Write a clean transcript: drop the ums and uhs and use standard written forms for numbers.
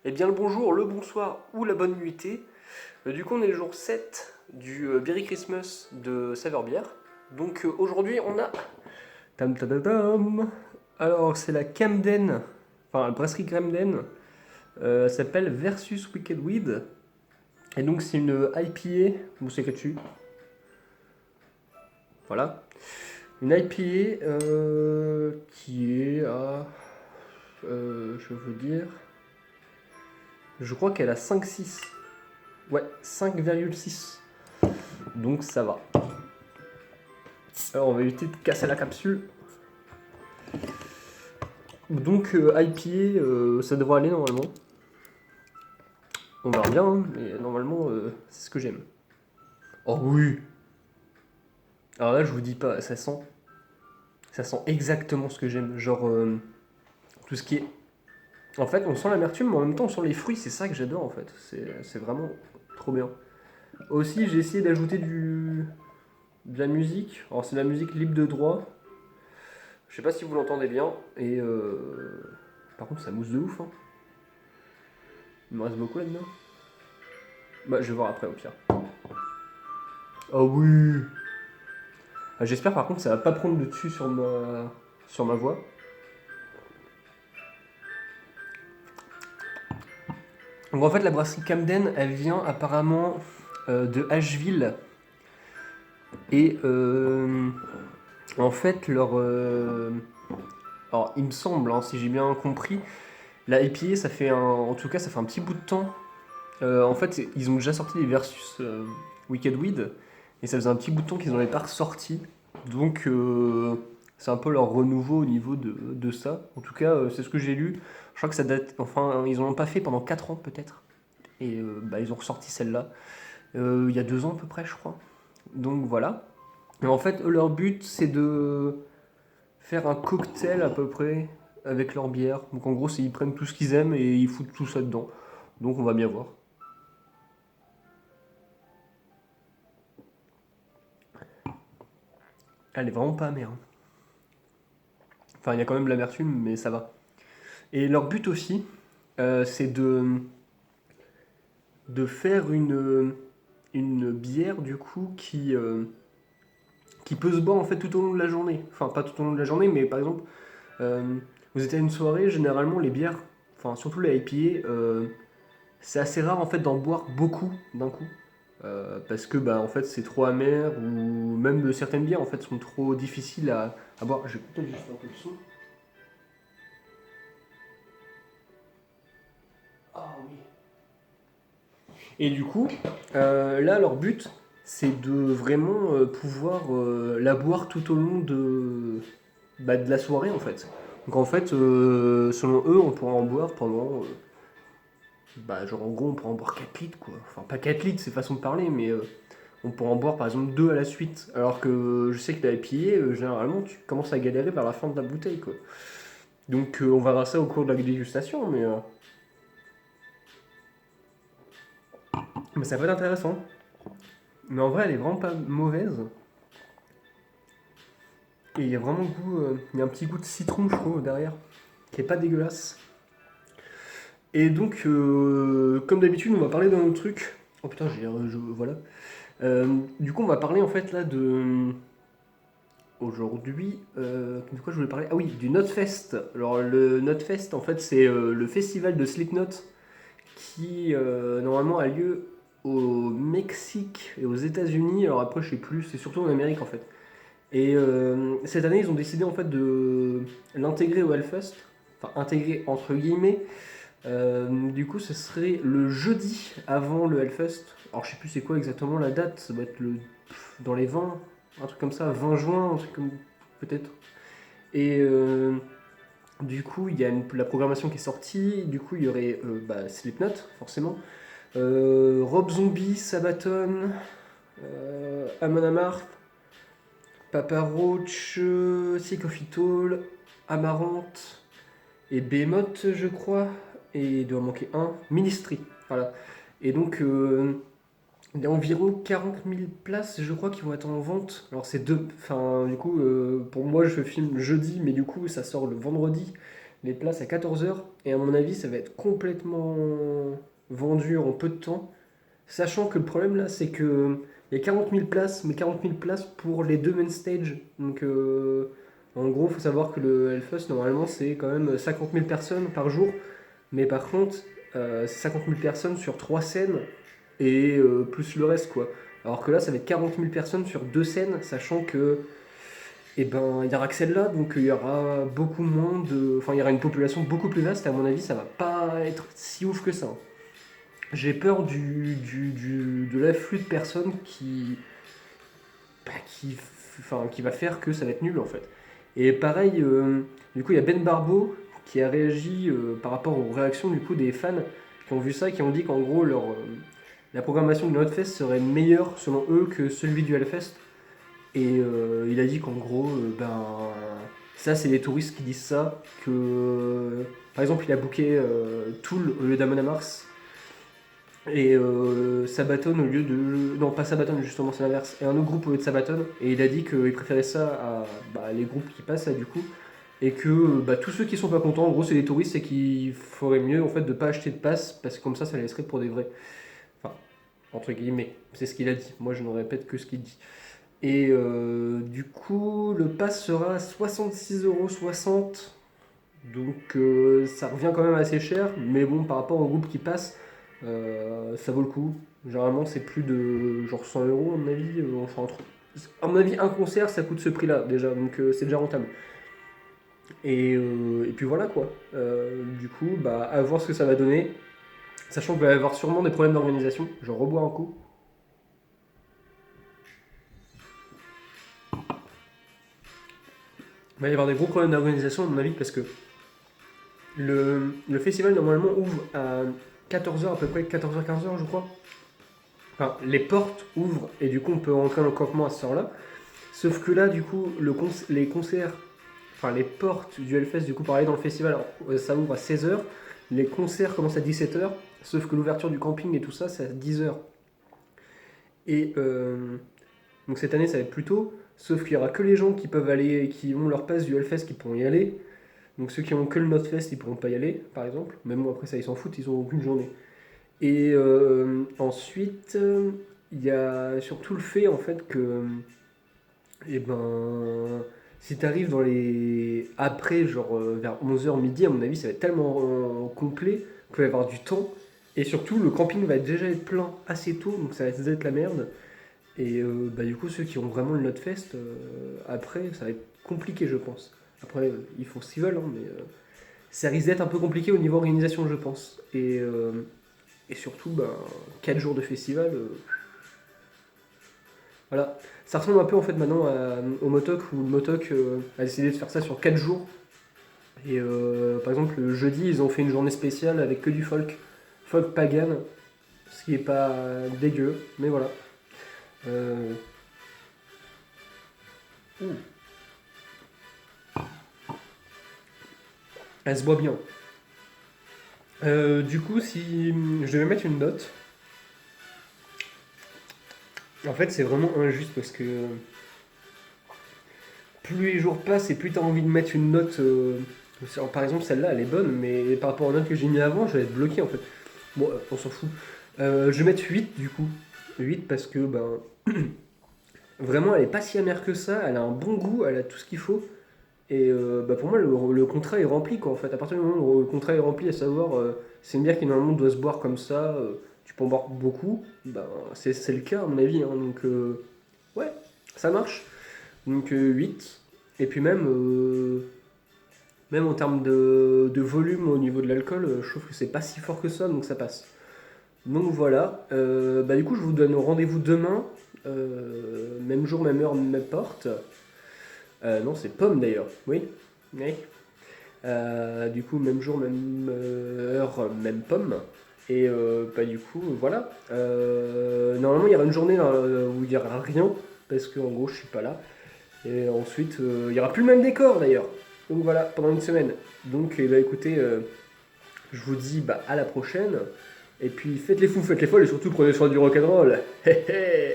Eh bien le bonjour, le bonsoir ou la bonne nuitée. Du coup on est le jour 7 du Berry Christmas de Saveur Bière. Donc aujourd'hui on a... Tam tadadam. Alors c'est la Camden, enfin la brasserie Camden. Elle s'appelle Versus Wicked Weed. Et donc c'est une IPA, vous savez dessus. Voilà. Une IPA qui est à... je veux dire... Je crois qu'elle a 5,6. Ouais, 5,6. Donc ça va. Alors on va éviter de casser la capsule. Donc IPA, ça devrait aller normalement. On verra bien, hein, mais normalement c'est ce que j'aime. Oh oui. Alors là je vous dis pas, ça sent exactement ce que j'aime. Genre tout ce qui est... En fait on sent l'amertume mais en même temps on sent les fruits, c'est ça que j'adore en fait. C'est vraiment trop bien. Aussi j'ai essayé d'ajouter de la musique. Alors c'est de la musique libre de droit. Je sais pas si vous l'entendez bien. Et par contre ça mousse de ouf. Hein. Il me reste beaucoup là-dedans. Bah je vais voir après au pire. Oh oui. J'espère par contre que ça va pas prendre le dessus sur ma voix. Donc en fait la brasserie Camden elle vient apparemment de Asheville. Et en fait alors il me semble, hein, si j'ai bien compris, la IPA ça fait en tout cas ça fait un petit bout de temps. En fait ils ont déjà sorti les versus Wicked Weed. Et ça faisait un petit bout de temps qu'ils n'en avaient pas ressorti. Donc c'est un peu leur renouveau au niveau de ça. En tout cas, c'est ce que j'ai lu. Je crois que ça date. Enfin, ils en ont pas fait pendant 4 ans peut-être. Et bah, ils ont ressorti celle-là. Il y a 2 ans à peu près, je crois. Donc voilà. Et en fait, eux, leur but, c'est de faire un cocktail à peu près avec leur bière. Donc en gros, c'est ils prennent tout ce qu'ils aiment et ils foutent tout ça dedans. Donc on va bien voir. Elle est vraiment pas amère. Hein. Enfin, il y a quand même de l'amertume, mais ça va. Et leur but aussi, c'est de faire une bière du coup qui peut se boire en fait tout au long de la journée. Enfin, pas tout au long de la journée, mais par exemple, vous êtes à une soirée, généralement les bières, enfin surtout les IPA, c'est assez rare en fait d'en boire beaucoup d'un coup. Parce que bah en fait c'est trop amer ou même certaines bières en fait sont trop difficiles à boire. Je vais peut-être juste un peu de son. Ah oui. Et du coup, là, leur but, c'est de vraiment pouvoir la boire tout au long de la soirée, en fait. Donc, en fait, selon eux, on pourra en boire pendant... genre, en gros, on pourra en boire 4 litres, quoi. Enfin, pas 4 litres, c'est façon de parler, mais on pourra en boire, par exemple, 2 à la suite. Alors que je sais que la IPA, généralement, tu commences à galérer vers la fin de la bouteille, quoi. Donc, on verra ça au cours de la dégustation, mais ça peut être intéressant. Mais en vrai, elle est vraiment pas mauvaise. Et il y a vraiment le goût, il y a un petit goût de citron, je trouve, derrière, qui est pas dégueulasse. Et donc, comme d'habitude, on va parler d'un autre truc. Oh putain, voilà. Du coup, on va parler en fait là de. Aujourd'hui, de quoi je voulais parler? Ah oui, du Notfest. Alors, le Notfest, en fait, c'est le festival de Slipknot qui, normalement, a lieu au Mexique et aux États-Unis. Alors, après, je sais plus, c'est surtout en Amérique en fait. Et cette année, ils ont décidé en fait de l'intégrer au Hellfest, enfin intégrer entre guillemets. Du coup, ce serait le jeudi avant le Hellfest. Alors, je sais plus c'est quoi exactement la date. Ça doit être dans les 20, un truc comme ça, 20 juin, un truc comme peut-être. Et du coup, il y a la programmation qui est sortie. Du coup, il y aurait Slipknot, forcément. Rob Zombie, Sabaton, Amon Amarth, Papa Roach, Sycophytol, Amarante et Behemoth, je crois. Et il doit en manquer un, Ministry. Voilà. Et donc, il y a environ 40 000 places, je crois, qui vont être en vente. Alors, c'est deux. Enfin, du coup, pour moi, je filme jeudi, mais du coup, ça sort le vendredi. les places à 14 h. Et à mon avis, ça va être complètement vendu en peu de temps. Sachant que le problème là, c'est que il y a 40 000 places, mais 40 000 places pour les deux main stage. Donc en gros, il faut savoir que le Hellfest, normalement, c'est quand même 50 000 personnes par jour. Mais par contre, c'est 50 000 personnes sur 3 scènes et plus le reste, quoi. Alors que là, ça va être 40 000 personnes sur 2 scènes, sachant que eh ben, il y aura que celle-là, donc il y aura beaucoup moins de. Enfin, il y aura une population beaucoup plus vaste, et à mon avis, ça va pas être si ouf que ça. J'ai peur de l'afflux de personnes bah, qui va faire que ça va être nul en fait. Et pareil, du coup, il y a Ben Barbeau qui a réagi par rapport aux réactions du coup des fans qui ont vu ça, qui ont dit qu'en gros la programmation de Notfest serait meilleure selon eux que celui du Hellfest. Et il a dit qu'en gros, ben ça c'est les touristes qui disent ça, que par exemple il a booké Tool au lieu d'Amon Mars et Sabaton au lieu de. Non, pas Sabaton, justement, c'est l'inverse. Et un autre groupe au lieu de Sabaton. Et il a dit qu'il préférait ça à bah, les groupes qui passent, là, du coup. Et que bah, tous ceux qui sont pas contents, en gros, c'est les touristes, et qu'il ferait mieux, en fait, de pas acheter de passe, parce que comme ça laisserait pour des vrais. Enfin, entre guillemets, c'est ce qu'il a dit. Moi, je ne répète que ce qu'il dit. Et du coup, le pass sera à 66,60 €. Donc ça revient quand même assez cher, mais bon, par rapport au groupe qui passe, ça vaut le coup. Généralement, c'est plus de genre 100 € à mon avis. Enfin, à mon avis, un concert, ça coûte ce prix-là déjà, donc c'est déjà rentable. Et puis voilà quoi. Du coup, bah, à voir ce que ça va donner. Sachant qu'il va y avoir sûrement des problèmes d'organisation. Je rebois un coup. Il va y avoir des gros problèmes d'organisation à mon avis parce que le festival normalement ouvre à 14 h à peu près, 14 h 15 h je crois. Enfin, les portes ouvrent et du coup on peut rentrer dans le campement à ce soir-là. Sauf que là, du coup, les concerts, enfin les portes du Hellfest, du coup, pareil dans le festival, alors, ça ouvre à 16 h. Les concerts commencent à 17 h. Sauf que l'ouverture du camping et tout ça, c'est à 10 h. Et donc cette année, ça va être plus tôt. Sauf qu'il y aura que les gens qui peuvent aller, qui ont leur passe du Hellfest, qui pourront y aller. Donc ceux qui ont que le Notfest, ils pourront pas y aller, par exemple. Même moi, après ça, ils s'en foutent, ils ont aucune journée. Et ensuite, il y a surtout le fait en fait que, eh ben, si tu arrives dans les. Après, genre vers 11 h midi, à mon avis, ça va être tellement complet qu'il va y avoir du temps. Et surtout, le camping va déjà être plein assez tôt, donc ça va être la merde. Et bah, du coup, ceux qui ont vraiment le Notfest, après, ça va être compliqué, je pense. Après, ils font ce qu'ils veulent, hein, mais ça risque d'être un peu compliqué au niveau organisation, je pense. Et surtout, ben, 4 jours de festival, voilà. Ça ressemble un peu en fait maintenant au Motok, où le Motok a décidé de faire ça sur 4 jours. Et par exemple, le jeudi, ils ont fait une journée spéciale avec que du folk pagan, ce qui est pas dégueu, mais voilà. Euh, ouh, elle se boit bien. Du coup, si je devais mettre une note, en fait, c'est vraiment injuste parce que plus les jours passent et plus tu as envie de mettre une note. Par exemple, celle-là, elle est bonne, mais par rapport aux notes que j'ai mis avant, je vais être bloqué en fait. Bon, on s'en fout. Je vais mettre 8 du coup. 8 parce que ben, vraiment, elle est pas si amère que ça. Elle a un bon goût, elle a tout ce qu'il faut. Et bah, pour moi, le contrat est rempli quoi en fait. À partir du moment où le contrat est rempli, à savoir, c'est une bière qui normalement doit se boire comme ça, tu peux en boire beaucoup, ben, c'est le cas à mon avis. Hein. Donc, ouais, ça marche. Donc 8. Et puis même en termes de volume au niveau de l'alcool, je trouve que c'est pas si fort que ça, donc ça passe. Donc voilà. Bah, du coup, je vous donne rendez-vous demain. Même jour, même heure, même porte. Non, c'est pomme d'ailleurs. Oui. Oui. Du coup, même jour, même heure, même pomme. Et bah, du coup, voilà. Normalement, il y aura une journée où il n'y aura rien. Parce que en gros, je suis pas là. Et ensuite, il n'y aura plus le même décor d'ailleurs. Donc voilà, pendant une semaine. Donc eh ben, écoutez, je vous dis bah, à la prochaine. Et puis faites les fous, faites les folles et surtout prenez soin du rock'n'roll. Hé hé